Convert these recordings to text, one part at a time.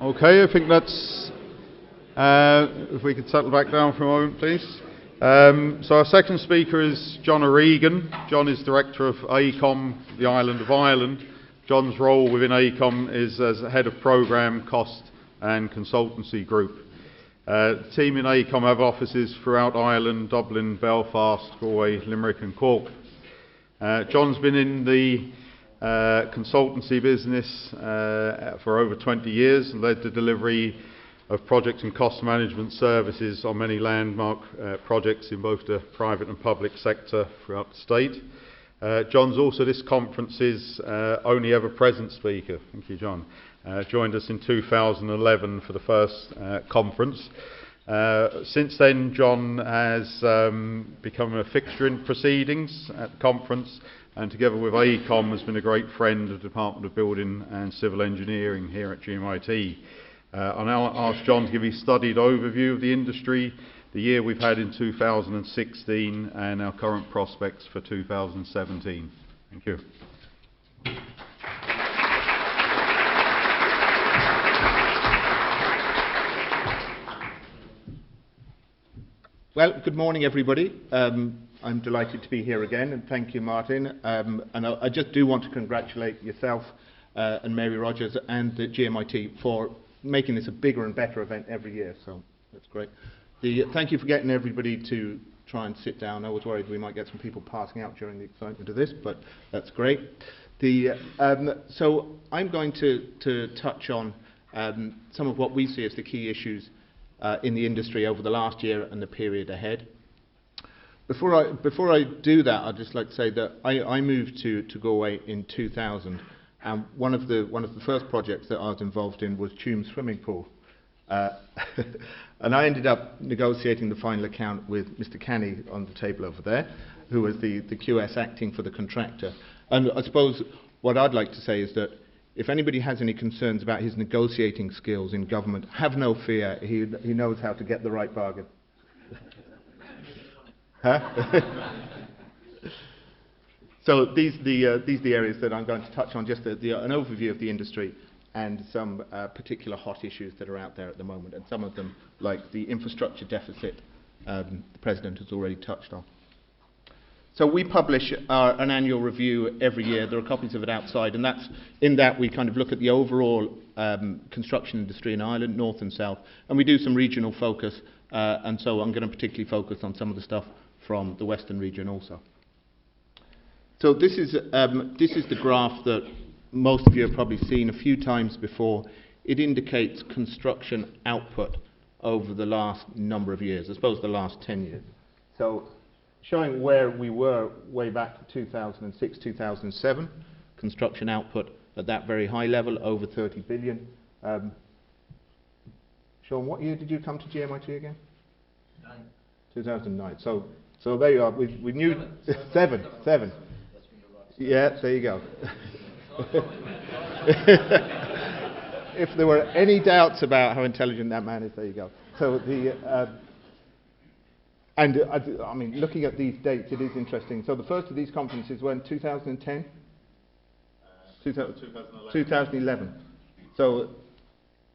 Okay, I think that's, if we could settle back down for a moment, please. So our second speaker is John O'Regan. John is Director of AECOM, the Island of Ireland. John's role within AECOM is as Head of Programme, Cost and Consultancy Group. The team in AECOM have offices throughout Ireland, Dublin, Belfast, Galway, Limerick and Cork. John's been in the consultancy business for over 20 years and led the delivery of project and cost management services on many landmark projects in both the private and public sector throughout the state. John's also this conference's only ever present speaker. Thank you, John. Joined us in 2011 for the first conference. Since then, John has become a fixture in proceedings at the conference, and together with AECOM has been a great friend of the Department of Building and Civil Engineering here at GMIT. I'll now ask John to give a studied overview of the industry, the year we've had in 2016 and our current prospects for 2017. Thank you. Well, good morning, everybody. I'm delighted to be here again, and thank you, Martin. And I just do want to congratulate yourself and Mary Rogers and the GMIT for making this a bigger and better event every year, so that's great. Thank you for getting everybody to try and sit down. I was worried we might get some people passing out during the excitement of this, but that's great. So I'm going to touch on some of what we see as the key issues in the industry over the last year and the period ahead. Before I do that, I'd just like to say that I moved to Galway in 2000, and one of the first projects that I was involved in was Tume's swimming pool, and I ended up negotiating the final account with Mr. Canny on the table over there, who was the QS acting for the contractor. And I suppose what I'd like to say is that if anybody has any concerns about his negotiating skills in government, have no fear. He knows how to get the right bargain. Huh? So these are the areas that I'm going to touch on, just an overview of the industry and some particular hot issues that are out there at the moment, and some of them, like the infrastructure deficit, the President has already touched on. So we publish an annual review every year. There are copies of it outside, and in that we kind of look at the overall construction industry in Ireland, north and south, and we do some regional focus, and so I'm going to particularly focus on some of the stuff from the western region also. So this is the graph that most of you have probably seen a few times before. It indicates construction output over the last number of years, I suppose the last 10 years. So showing where we were way back to 2006, 2007, construction output at that very high level, over 30 billion. Sean, what year did you come to GMIT again? 2009. So there you are. We knew seven. Yeah, there you go. If there were any doubts about how intelligent that man is, there you go. So I mean, looking at these dates, it is interesting. So the first of these conferences were in 2010? 2011. So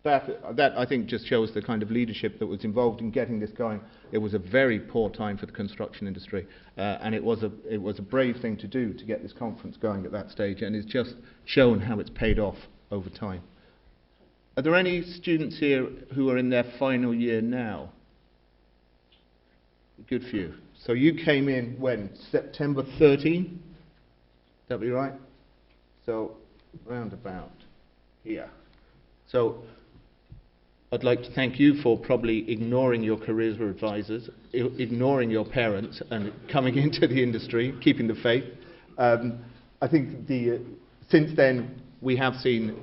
that I think just shows the kind of leadership that was involved in getting this going. It was a very poor time for the construction industry, and it was a brave thing to do to get this conference going at that stage, and it's just shown how it's paid off over time. Are there any students here who are in their final year now? Good for you. So you came in when? September 13? That be right? So round about here. So I'd like to thank you for probably ignoring your careers advisors, ignoring your parents, and coming into the industry, keeping the faith. I think since then we have seen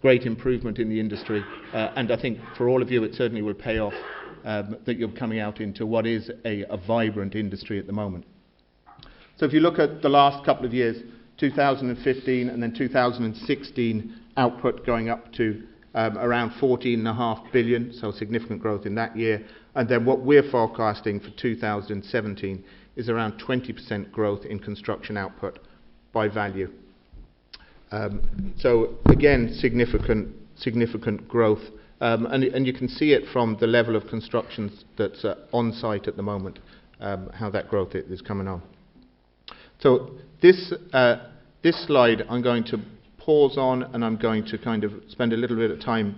great improvement in the industry, and I think for all of you it certainly will pay off that you're coming out into what is a vibrant industry at the moment. So if you look at the last couple of years, 2015 and then 2016, output going up to around 14.5 billion, so significant growth in that year. And then what we're forecasting for 2017 is around 20% growth in construction output by value. So again, significant significant growth, and you can see it from the level of construction that's on site at the moment, how that growth is coming on. So this slide I'm going to pause on, and I'm going to kind of spend a little bit of time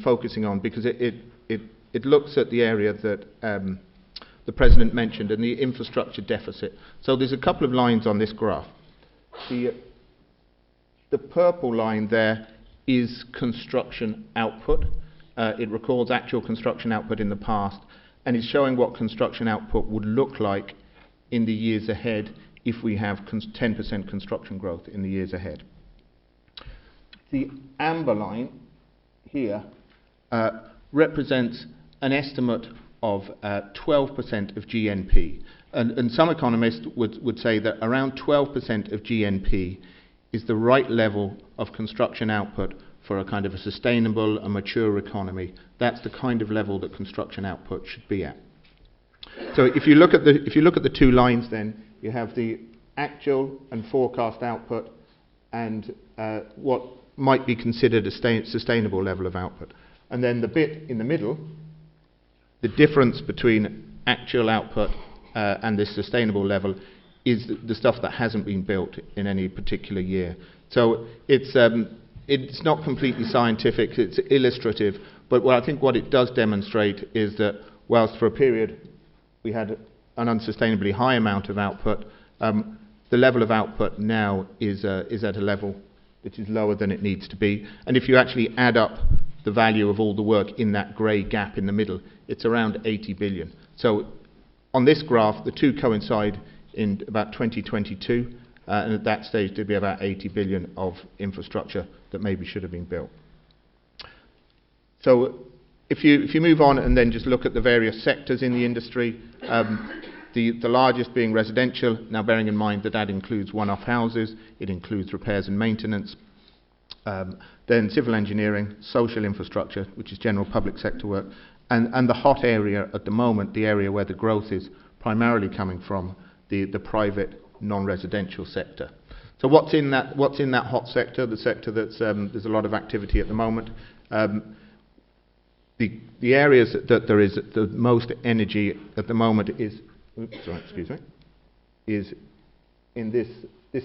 focusing on, because it looks at the area that the President mentioned, and the infrastructure deficit. So there's a couple of lines on this graph. The purple line there is construction output. It records actual construction output in the past, and is showing what construction output would look like in the years ahead if we have 10% construction growth in the years ahead. The amber line here represents an estimate of 12% of GNP. And some economists would say that around 12% of GNP is the right level of construction output for a kind of a sustainable and mature economy. That's the kind of level that construction output should be at. So if you look at the two lines, then you have the actual and forecast output, and what might be considered a sustainable level of output. And then the bit in the middle, the difference between actual output and this sustainable level, is the stuff that hasn't been built in any particular year. So it's not completely scientific, it's illustrative, but I think what it does demonstrate is that whilst for a period we had an unsustainably high amount of output, the level of output now is at a level which is lower than it needs to be. And if you actually add up the value of all the work in that grey gap in the middle, it's around 80 billion. So on this graph, the two coincide in about 2022, and at that stage there'd be about 80 billion of infrastructure that maybe should have been built. So if you move on and then just look at the various sectors in the industry, the largest being residential, now bearing in mind that that includes one-off houses, it includes repairs and maintenance, then civil engineering, social infrastructure, which is general public sector work, and the hot area at the moment, the area where the growth is primarily coming from, the private non-residential sector. So what's in that hot sector, the sector that's there's a lot of activity at the moment? The areas that there is the most energy at the moment is is in this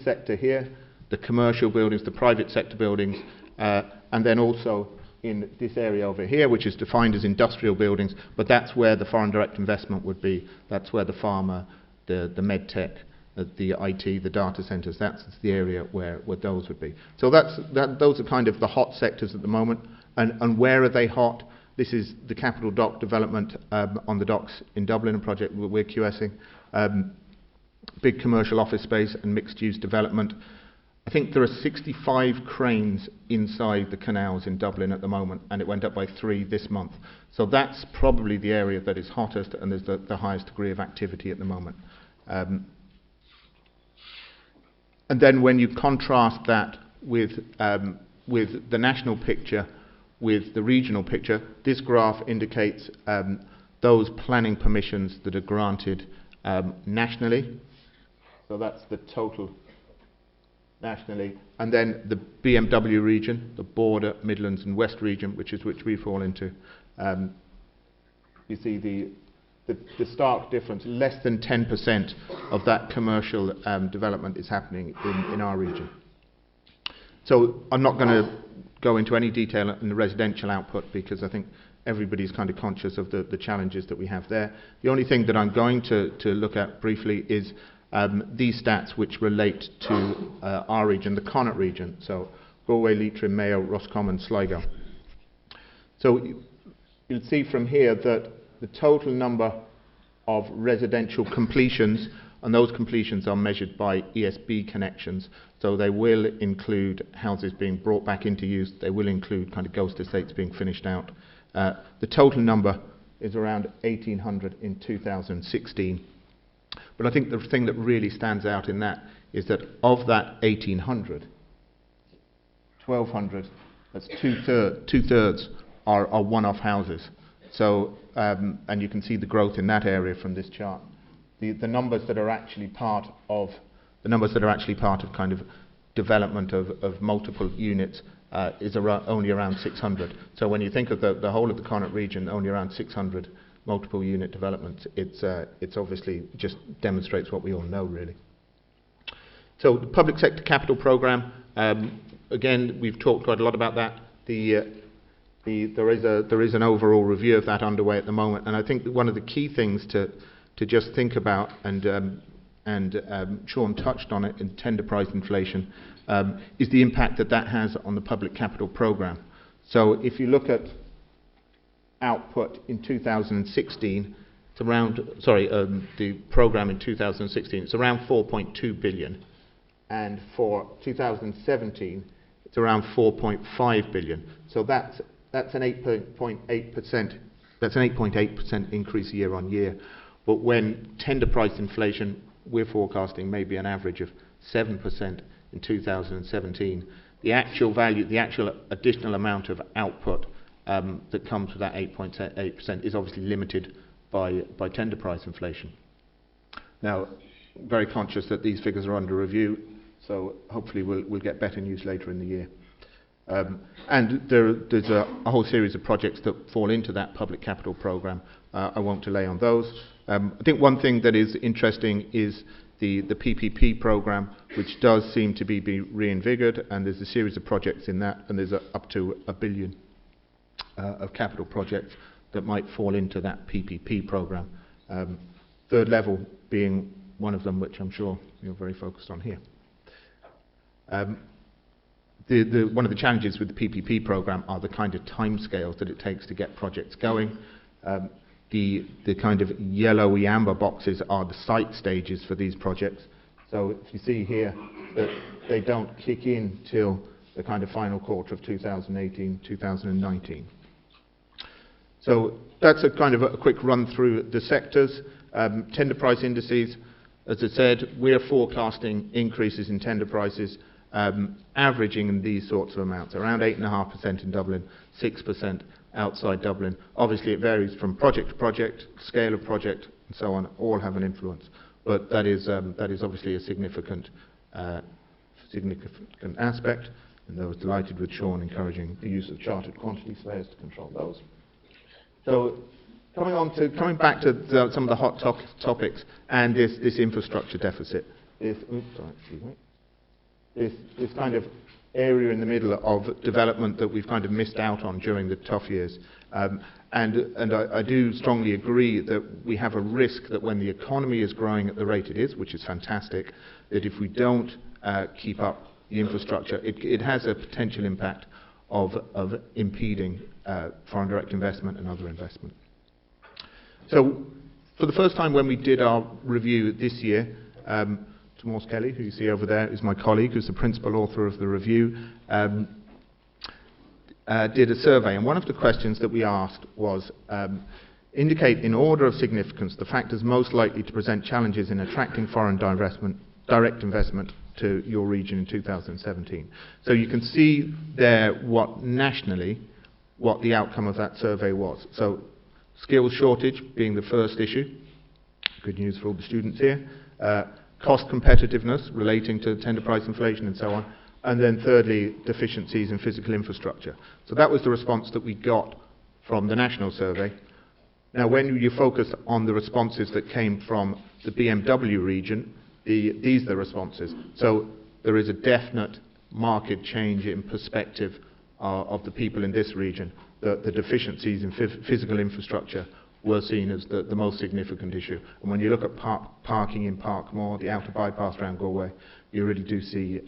sector here, the commercial buildings, the private sector buildings, and then also in this area over here, which is defined as industrial buildings, but that's where the foreign direct investment would be. That's where the pharma, the med tech, the IT, the data centres, that's the area where those would be. So those are kind of the hot sectors at the moment. And where are they hot? This is the Capital Dock development on the docks in Dublin, a project we're QSing. Big commercial office space and mixed-use development. I think there are 65 cranes inside the canals in Dublin at the moment, and it went up by 3 this month. So that's probably the area that is hottest and there's the highest degree of activity at the moment. And then when you contrast that with the national picture, with the regional picture, this graph indicates those planning permissions that are granted nationally. So that's the total nationally. And then the BMW region, the Border, Midlands and West region, which we fall into. You see the stark difference. Less than 10% of that commercial development is happening in our region. So I'm not going to go into any detail in the residential output, because I think everybody's kind of conscious of the challenges that we have there. The only thing that I'm going to look at briefly is these stats which relate to our region, the Connaught region, so Galway, Leitrim, Mayo, Roscommon, Sligo. So you'll see from here that the total number of residential completions, and those completions are measured by ESB connections, so they will include houses being brought back into use, they will include kind of ghost estates being finished out. The total number is around 1,800 in 2016. But I think the thing that really stands out in that is that of that 1,800, 1,200, that's two-thirds are one-off houses. So, and you can see the growth in that area from this chart. The numbers that are actually part of kind of development of multiple units is only around 600. So when you think of the whole of the Connaught region, only around 600 multiple unit developments, it's obviously just demonstrates what we all know, really. So the public sector capital programme, again, we've talked quite a lot about that. There is an overall review of that underway at the moment, and I think that one of the key things to just think about, and Sean touched on it in tender price inflation, is the impact that has on the public capital programme. So if you look at output in 2016, it's around, the programme in 2016, it's around 4.2 billion, and for 2017, it's around 4.5 billion. So that's an 8.8%. That's an 8.8% increase year on year. But when tender price inflation, we're forecasting maybe an average of 7% in 2017. The actual value, the actual additional amount of output that comes with that 8.8% is obviously limited by tender price inflation. Now, very conscious that these figures are under review, so hopefully we'll get better news later in the year. And there's a whole series of projects that fall into that public capital programme. I won't delay on those. I think one thing that is interesting is the PPP programme, which does seem to be reinvigorated, and there's a series of projects in that, and there's up to £1 billion of capital projects that might fall into that PPP programme. Third level being one of them, which I'm sure you're very focused on here. One of the challenges with the PPP programme are the kind of timescales that it takes to get projects going. The kind of yellowy amber boxes are the site stages for these projects. So if you see here that they don't kick in till the kind of final quarter of 2018, 2019. So that's a kind of a quick run through the sectors. Tender price indices, as I said, we're forecasting increases in tender prices averaging in these sorts of amounts, around 8.5% in Dublin, 6% outside Dublin. Obviously it varies from project to project, scale of project and so on, all have an influence, but that is obviously a significant aspect, and I was delighted with Sean encouraging the use of chartered quantity surveyors to control those. So coming back to some of the hot topics and this infrastructure deficit, this kind of area in the middle of development that we've kind of missed out on during the tough years. And I do strongly agree that we have a risk that when the economy is growing at the rate it is, which is fantastic, that if we don't keep up the infrastructure, it has a potential impact of impeding foreign direct investment and other investment. So for the first time when we did our review this year, Tomas Kelly, who you see over there, is my colleague, who's the principal author of the review, did a survey, and one of the questions that we asked was, indicate in order of significance the factors most likely to present challenges in attracting foreign direct investment to your region in 2017. So you can see there nationally what the outcome of that survey was. So skills shortage being the first issue, good news for all the students here, cost competitiveness relating to tender price inflation and so on, and then thirdly, deficiencies in physical infrastructure. So that was the response that we got from the national survey. Now when you focus on the responses that came from the BMW region, these are the responses. So there is a definite market change in perspective of the people in this region. The deficiencies in physical infrastructure were seen as the most significant issue. And when you look at parking in Parkmore, the outer bypass around Galway, you really do see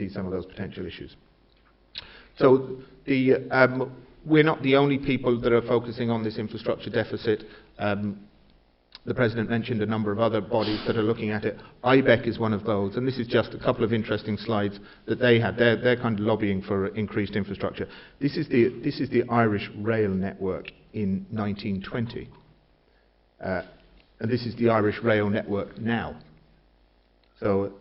some of those potential issues. So we're not the only people that are focusing on this infrastructure deficit. The President mentioned a number of other bodies that are looking at it. IBEC is one of those, and this is just a couple of interesting slides that they had. They're kind of lobbying for increased infrastructure. This is the Irish rail network in 1920, and this is the Irish rail network now. So,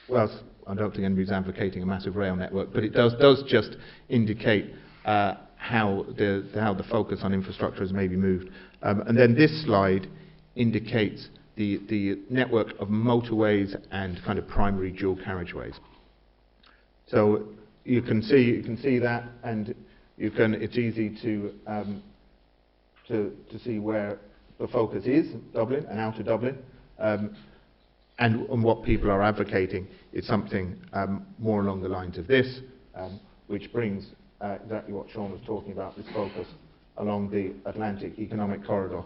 well, I don't think anybody's advocating a massive rail network, but it does just indicate how the focus on infrastructure has maybe moved. And then this slide indicates the network of motorways and kind of primary dual carriageways. So you can see that, and it's easy to see where the focus is, Dublin and out of Dublin, and what people are advocating is something more along the lines of this, which brings exactly what Sean was talking about, this focus along the Atlantic Economic Corridor.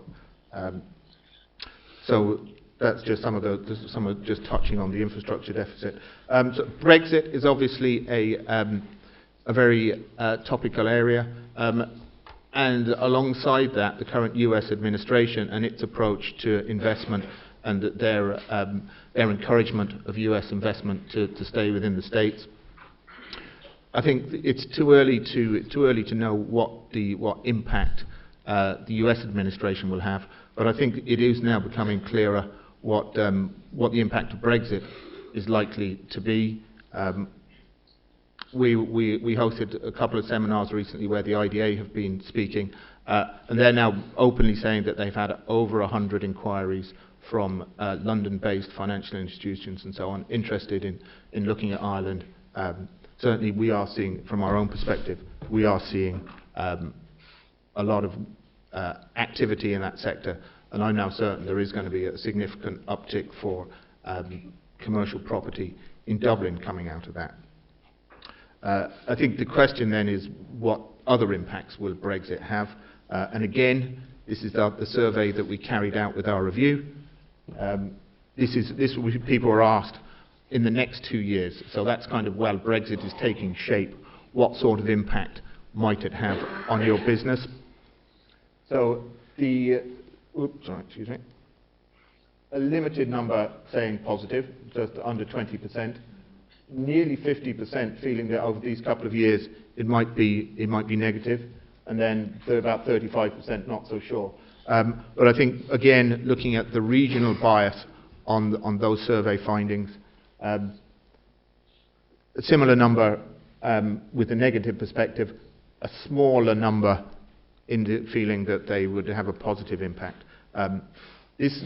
So that's just some of just touching on the infrastructure deficit. So Brexit is obviously a very topical area, and alongside that, the current US administration and its approach to investment and their encouragement of US investment to stay within the States. I think it's too early to know what impact the US administration will have, but I think it is now becoming clearer what the impact of Brexit is likely to be. We hosted a couple of seminars recently where the IDA have been speaking, and they're now openly saying that they've had over 100 inquiries from London-based financial institutions and so on interested in looking at Ireland. Certainly we are seeing, from our own perspective, we are seeing a lot of activity in that sector, and I'm now certain there is going to be a significant uptick for commercial property in Dublin coming out of that. I think the question then is, what other impacts will Brexit have? And again, this is the survey that we carried out with our review. People were asked in the next 2 years, so that's kind of while Brexit is taking shape, what sort of impact might it have on your business? So a limited number saying positive, just under 20%. Nearly 50% feeling that over these couple of years it might be negative, and then about 35% not so sure. But I think, again, looking at the regional bias on those survey findings, a similar number with a negative perspective, a smaller number in the feeling that they would have a positive impact. This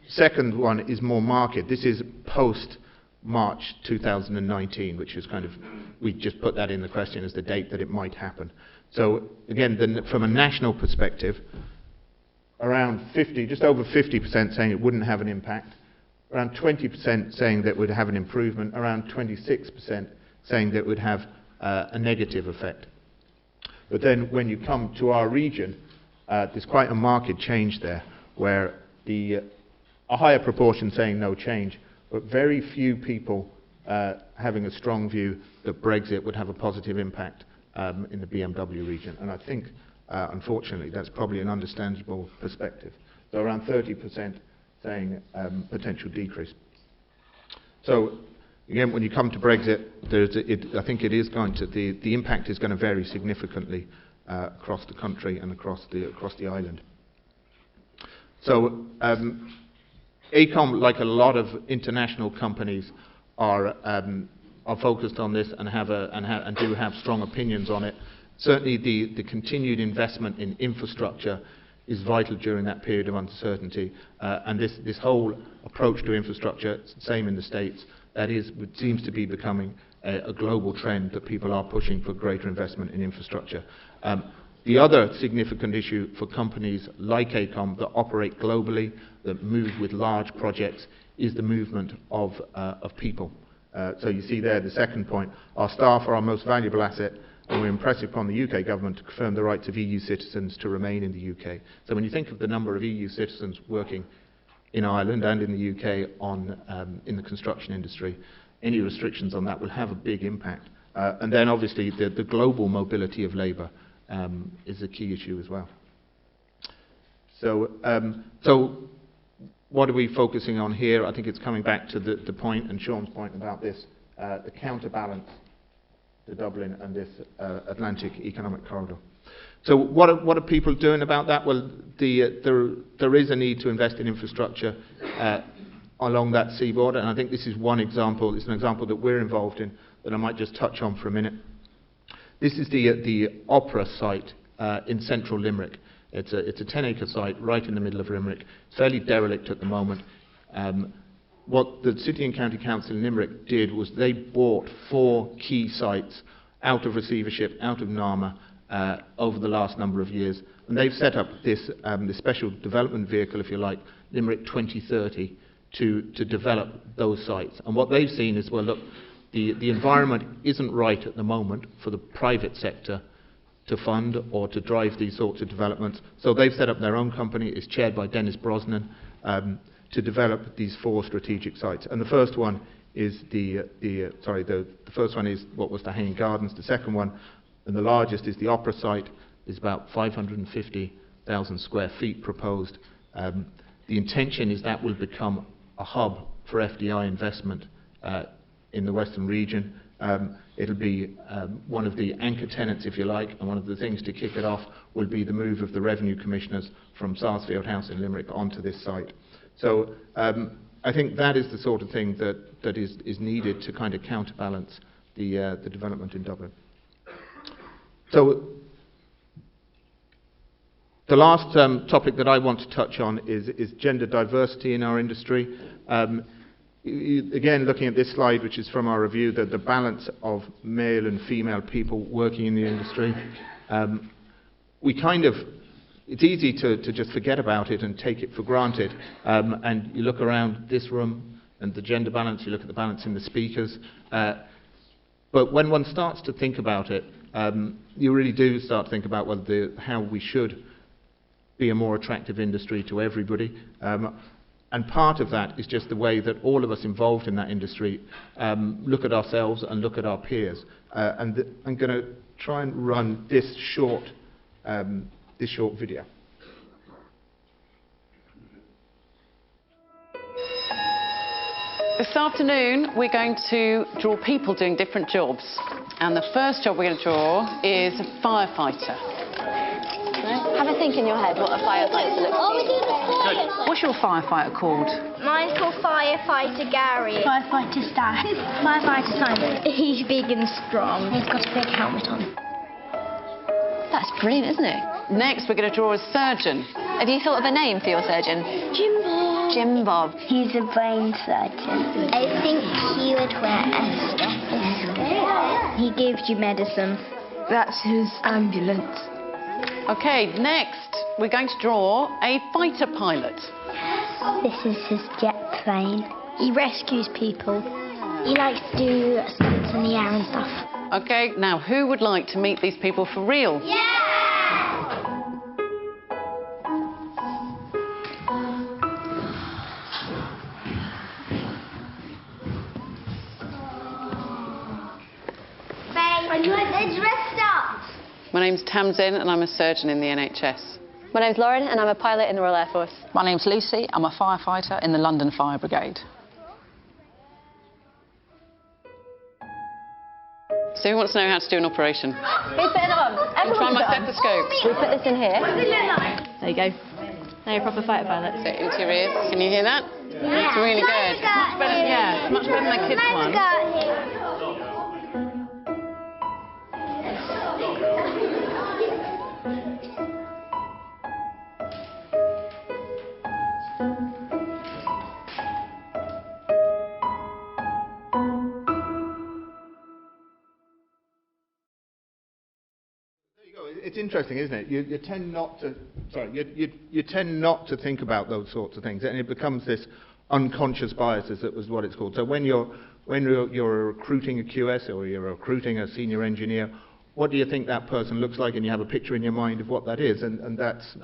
second one is more marked. This is post March 2019, which is kind of, we just put that in the question as the date that it might happen. So again, from a national perspective, around just over 50% saying it wouldn't have an impact, around 20% saying that it would have an improvement, around 26% saying that it would have a negative effect. But then when you come to our region, there's quite a marked change there, where a higher proportion saying no change, but very few people having a strong view that Brexit would have a positive impact in the BMW region. And I think, unfortunately, that's probably an understandable perspective. So around 30% saying potential decrease. So again, when you come to Brexit, I think it is going to, the impact is going to vary significantly across the country and across the island. So AECOM, like a lot of international companies, are focused on this and do have strong opinions on it. Certainly the continued investment in infrastructure is vital during that period of uncertainty, and this whole approach to infrastructure, it's the same in the States, it seems to be becoming a global trend that people are pushing for greater investment in infrastructure. The other significant issue for companies like AECOM that operate globally, that move with large projects, is the movement of people. So you see there the second point, our staff are our most valuable asset, and we impress upon the UK government to confirm the rights of EU citizens to remain in the UK. So when you think of the number of EU citizens working in Ireland and in the UK in the construction industry, any restrictions on that will have a big impact. And then obviously the global mobility of labour is a key issue as well. So what are we focusing on here? I think it's coming back to the point, and Sean's point about this, the counterbalance to Dublin and this Atlantic Economic Corridor. So what are people doing about that? Well, there is a need to invest in infrastructure along that seaboard, and I think this is one example. It's an example that we're involved in that I might just touch on for a minute. This is the opera site in central Limerick. It's a 10-acre site right in the middle of Limerick. It's fairly derelict at the moment. What the City and County Council in Limerick did was they bought 4 key sites out of receivership, out of NAMA over the last number of years. And they've set up this special development vehicle, if you like, Limerick 2030, to develop those sites. And what they've seen is, well, look, the environment isn't right at the moment for the private sector to fund or to drive these sorts of developments. So they've set up their own company. It's chaired by Dennis Brosnan, to develop these 4 strategic sites. And the first one is the first one is what was the Hanging Gardens. The second one, and the largest, is the Opera site. Is about 550,000 square feet proposed. The intention is that will become a hub for FDI investment in the Western region. It'll be one of the anchor tenants, if you like, and one of the things to kick it off will be the move of the revenue commissioners from Sarsfield House in Limerick onto this site. So I think that is the sort of thing that is needed to kind of counterbalance the development in Dublin. So the last topic that I want to touch on is gender diversity in our industry. Again, looking at this slide, which is from our review, the balance of male and female people working in the industry, it's easy to just forget about it and take it for granted. And you look around this room and the gender balance, you look at the balance in the speakers. But when one starts to think about it, you really do start to think about how we should be a more attractive industry to everybody. And part of that is just the way that all of us involved in that industry look at ourselves and look at our peers. And I'm going to try and run this short video. This afternoon we're going to draw people doing different jobs. And the first job we're going to draw is a firefighter. Have a think in your head what a firefighter looks like. What's your firefighter called? Mine's called Firefighter Gary. Firefighter Stan. Firefighter Simon. He's big and strong. He's got a big helmet on. That's brilliant, isn't it? Next, we're going to draw a surgeon. Have you thought of a name for your surgeon? Jim Bob. Jim Bob. He's a brain surgeon. I think he would wear a stethoscope. He gives you medicine. That's his ambulance. OK, next, we're going to draw a fighter pilot. This is his jet plane. He rescues people. He likes to do stunts in the air and stuff. OK, now, who would like to meet these people for real? Yeah! Let's rest up. My name's Tamsin and I'm a surgeon in the NHS. My name's Lauren and I'm a pilot in the Royal Air Force. My name's Lucy. I'm a firefighter in the London Fire Brigade. So who wants to know how to do an operation? Who's putting it on? I'm trying my stethoscope. We put this in here. There you go. Now you're a proper fighter pilot. So into your ears. Can you hear that? Yeah. It's really good. Much better, yeah, much better than my kids' one. It's interesting, isn't it? You tend not to. You tend not to think about those sorts of things, and it becomes this unconscious bias, as it was what it's called. So when you're recruiting a QS or you're recruiting a senior engineer, what do you think that person looks like? And you have a picture in your mind of what that is, and that's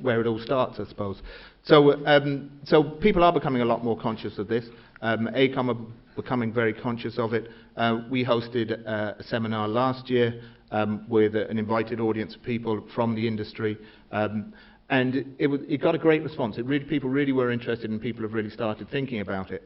where it all starts, I suppose. So people are becoming a lot more conscious of this. AECOM are becoming very conscious of it. We hosted a seminar last year with an invited audience of people from the industry, and it got a great response. People really were interested, and people have really started thinking about it.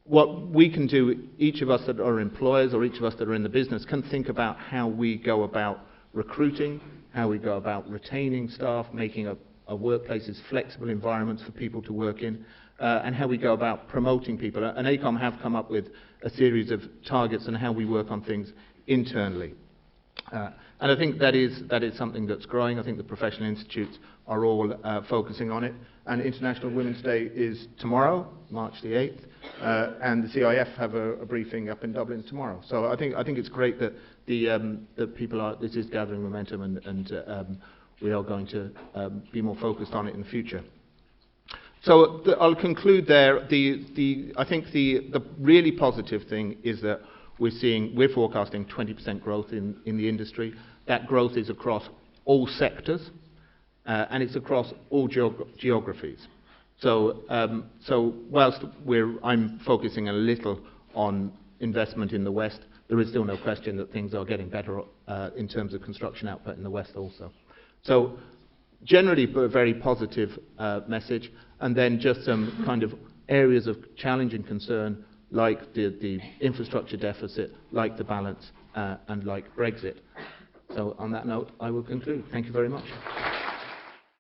What we can do, each of us that are employers or each of us that are in the business, can think about how we go about recruiting, how we go about retaining staff, making a workplace as flexible environments for people to work in, and how we go about promoting people. And AECOM have come up with a series of targets on how we work on things internally. And I think that is something that's growing. I think the professional institutes are all focusing on it. and International Women's Day is tomorrow, March the 8th, and the CIF have a briefing up in Dublin tomorrow. So I think it's great that this is gathering momentum, and we are going to be more focused on it in the future. So I'll conclude there. I think the really positive thing is that we're forecasting 20% growth in the industry. That growth is across all sectors, and it's across all geographies. So whilst I'm focusing a little on investment in the West, there is still no question that things are getting better in terms of construction output in the West also. So generally a very positive message, and then just some kind of areas of challenge and concern, like the infrastructure deficit, like the balance, and like Brexit. So on that note, I will conclude. Thank you very much.